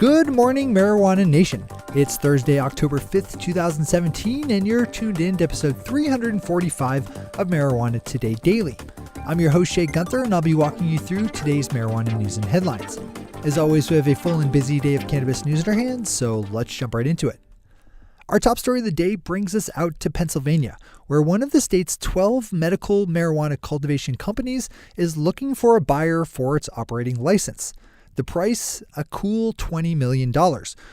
Good morning, Marijuana Nation. It's Thursday, October 5th, 2017, and you're tuned in to episode 345 of Marijuana Today Daily. I'm your host, Shay Gunther, and I'll be walking you through today's marijuana news and headlines. As always, we have a full and busy day of cannabis news in our hands, so let's jump right into it. Our top story of the day brings us out to Pennsylvania, where one of the state's 12 medical marijuana cultivation companies is looking for a buyer for its operating license. The price, a cool $20 million,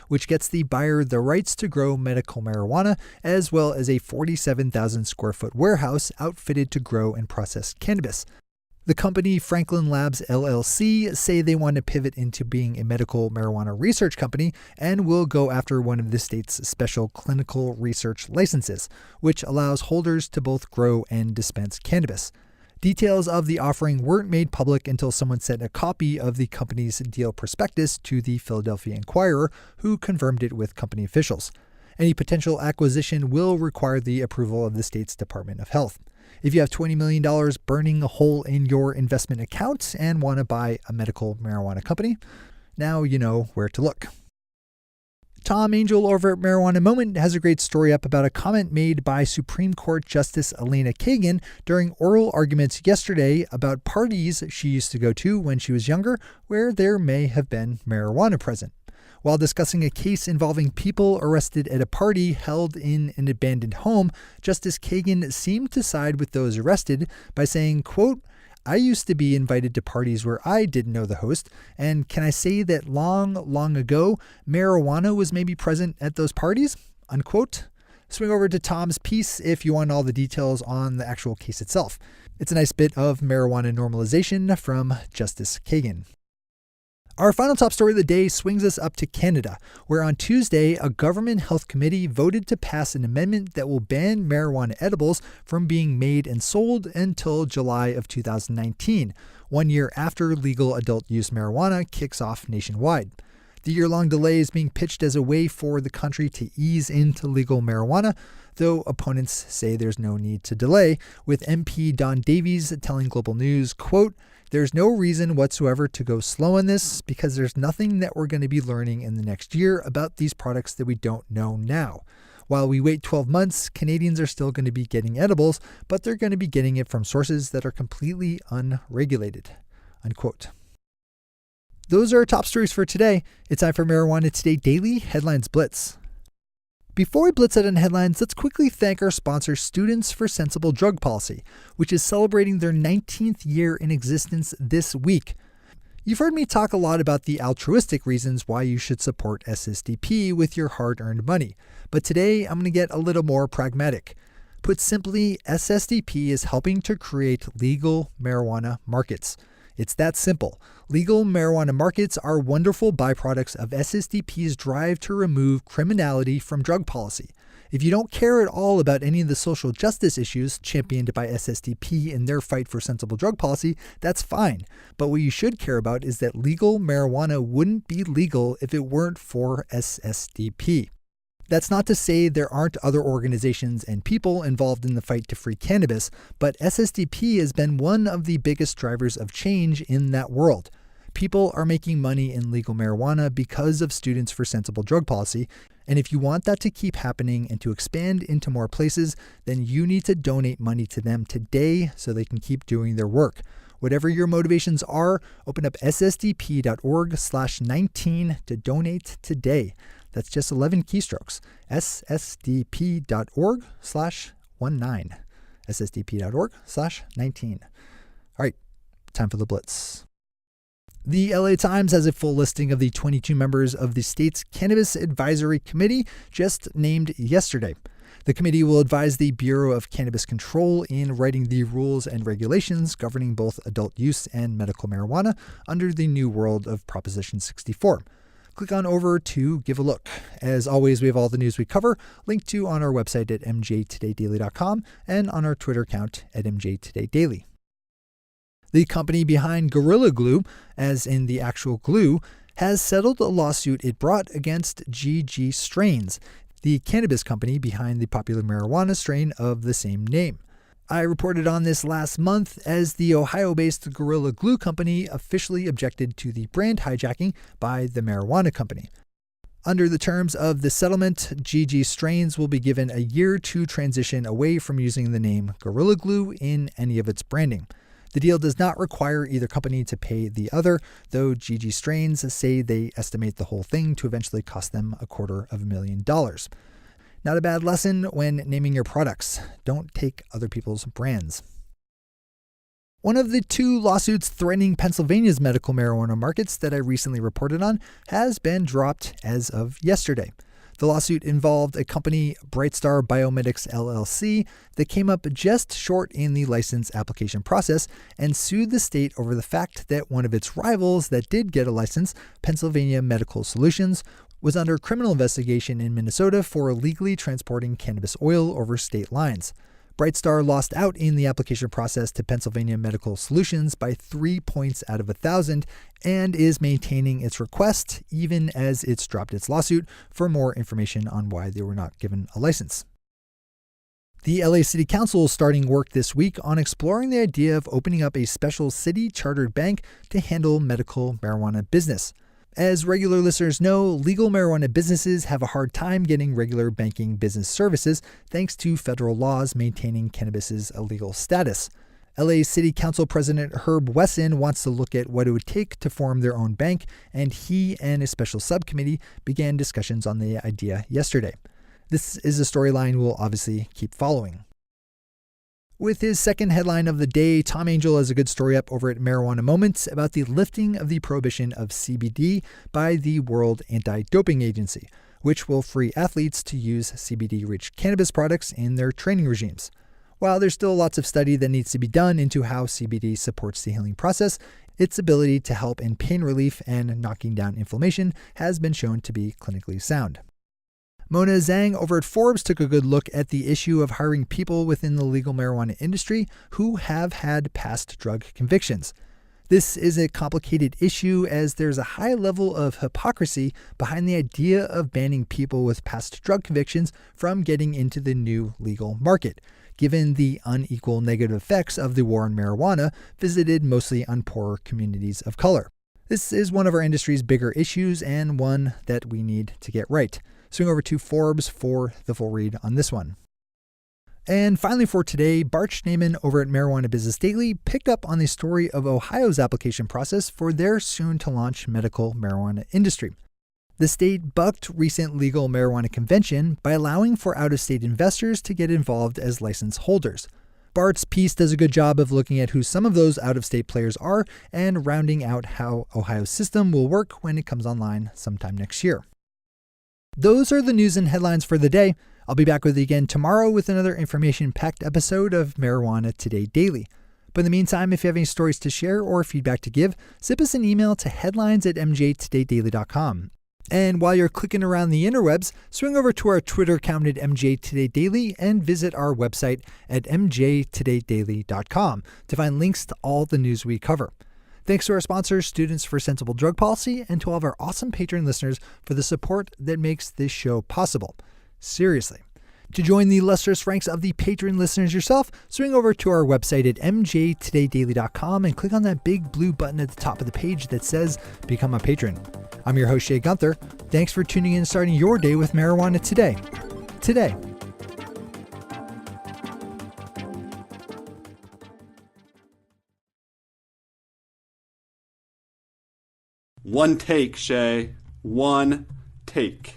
which gets the buyer the rights to grow medical marijuana, as well as a 47,000 square foot warehouse outfitted to grow and process cannabis. The company, Franklin Labs LLC, say they want to pivot into being a medical marijuana research company and will go after one of the state's special clinical research licenses, which allows holders to both grow and dispense cannabis. Details of the offering weren't made public until someone sent a copy of the company's deal prospectus to the Philadelphia Inquirer, who confirmed it with company officials. Any potential acquisition will require the approval of the state's Department of Health. If you have $20 million burning a hole in your investment account and want to buy a medical marijuana company, now you know where to look. Tom Angel over at Marijuana Moment has a great story up about a comment made by Supreme Court Justice Elena Kagan during oral arguments yesterday about parties she used to go to when she was younger where there may have been marijuana present. While discussing a case involving people arrested at a party held in an abandoned home, Justice Kagan seemed to side with those arrested by saying, quote, "I used to be invited to parties where I didn't know the host, and can I say that long ago, marijuana was maybe present at those parties?" Unquote. Swing over to Tom's piece if you want all the details on the actual case itself. It's a nice bit of marijuana normalization from Justice Kagan. Our final top story of the day swings us up to Canada, where on Tuesday, a government health committee voted to pass an amendment that will ban marijuana edibles from being made and sold until July of 2019, 1 year after legal adult use marijuana kicks off nationwide. The year-long delay is being pitched as a way for the country to ease into legal marijuana, though opponents say there's no need to delay, with MP Don Davies telling Global News, quote, "There's no reason whatsoever to go slow on this because there's nothing that we're going to be learning in the next year about these products that we don't know now. While we wait 12 months, Canadians are still going to be getting edibles, but they're going to be getting it from sources that are completely unregulated." Unquote. Those are our top stories for today. It's time for Marijuana Today Daily Headlines Blitz. Before we blitz out on headlines, let's quickly thank our sponsor, Students for Sensible Drug Policy, which is celebrating their 19th year in existence this week. You've heard me talk a lot about the altruistic reasons why you should support SSDP with your hard-earned money, but today I'm going to get a little more pragmatic. Put simply, SSDP is helping to create legal marijuana markets. It's that simple. Legal marijuana markets are wonderful byproducts of SSDP's drive to remove criminality from drug policy. If you don't care at all about any of the social justice issues championed by SSDP in their fight for sensible drug policy, that's fine. But what you should care about is that legal marijuana wouldn't be legal if it weren't for SSDP. That's not to say there aren't other organizations and people involved in the fight to free cannabis, but SSDP has been one of the biggest drivers of change in that world. People are making money in legal marijuana because of Students for Sensible Drug Policy, and if you want that to keep happening and to expand into more places, then you need to donate money to them today so they can keep doing their work. Whatever your motivations are, open up ssdp.org/19 to donate today. That's just 11 keystrokes. ssdp.org/19. ssdp.org/19. All right, time for the blitz. The LA Times has a full listing of the 22 members of the state's Cannabis Advisory Committee just named yesterday. The committee will advise the Bureau of Cannabis Control in writing the rules and regulations governing both adult use and medical marijuana under the new world of Proposition 64. Click on over to give a look. As always, we have all the news we cover linked to on our website at mjtodaydaily.com and on our Twitter account at mjtodaydaily. The company behind Gorilla Glue, as in the actual glue, has settled a lawsuit it brought against GG Strains, the cannabis company behind the popular marijuana strain of the same name. I reported on this last month as the Ohio-based Gorilla Glue company officially objected to the brand hijacking by the marijuana company. Under the terms of the settlement, GG Strains will be given a year to transition away from using the name Gorilla Glue in any of its branding. The deal does not require either company to pay the other, though GG Strains say they estimate the whole thing to eventually cost them $250,000. Not a bad lesson when naming your products. Don't take other people's brands. One of the 2 lawsuits threatening Pennsylvania's medical marijuana markets that I recently reported on has been dropped as of yesterday. The lawsuit involved a company, Brightstar Biomedics LLC, that came up just short in the license application process and sued the state over the fact that one of its rivals that did get a license, Pennsylvania Medical Solutions, was under criminal investigation in Minnesota for illegally transporting cannabis oil over state lines. Brightstar lost out in the application process to Pennsylvania Medical Solutions by 3 points out of 1,000 and is maintaining its request even as it's dropped its lawsuit for more information on why they were not given a license. The LA City Council is starting work this week on exploring the idea of opening up a special city-chartered bank to handle medical marijuana business. As regular listeners know, legal marijuana businesses have a hard time getting regular banking business services thanks to federal laws maintaining cannabis's illegal status. LA City Council President Herb Wesson wants to look at what it would take to form their own bank, and he and a special subcommittee began discussions on the idea yesterday. This is a storyline we'll obviously keep following. With his second headline of the day, Tom Angel has a good story up over at Marijuana Moments about the lifting of the prohibition of CBD by the World Anti-Doping Agency, which will free athletes to use CBD-rich cannabis products in their training regimes. While there's still lots of study that needs to be done into how CBD supports the healing process, its ability to help in pain relief and knocking down inflammation has been shown to be clinically sound. Mona Zhang over at Forbes took a good look at the issue of hiring people within the legal marijuana industry who have had past drug convictions. This is a complicated issue as there's a high level of hypocrisy behind the idea of banning people with past drug convictions from getting into the new legal market, given the unequal negative effects of the war on marijuana visited mostly on poorer communities of color. This is one of our industry's bigger issues and one that we need to get right. Swing over to Forbes for the full read on this one. And finally for today, Bart Schneeman over at Marijuana Business Daily picked up on the story of Ohio's application process for their soon-to-launch medical marijuana industry. The state bucked recent legal marijuana convention by allowing for out-of-state investors to get involved as license holders. Bart's piece does a good job of looking at who some of those out-of-state players are and rounding out how Ohio's system will work when it comes online sometime next year. Those are the news and headlines for the day. I'll be back with you again tomorrow with another information-packed episode of Marijuana Today Daily. But in the meantime, if you have any stories to share or feedback to give, zip us an email to headlines@mjtodaydaily.com. And while you're clicking around the interwebs, swing over to our Twitter account at mjtodaydaily and visit our website at mjtodaydaily.com to find links to all the news we cover. Thanks to our sponsors, Students for Sensible Drug Policy, and to all of our awesome patron listeners for the support that makes this show possible. Seriously. To join the illustrious ranks of the patron listeners yourself, swing over to our website at mjtodaydaily.com and click on that big blue button at the top of the page that says Become a Patron. I'm your host, Shay Gunther. Thanks for tuning in and starting your day with Marijuana Today. One take, Shay. One take.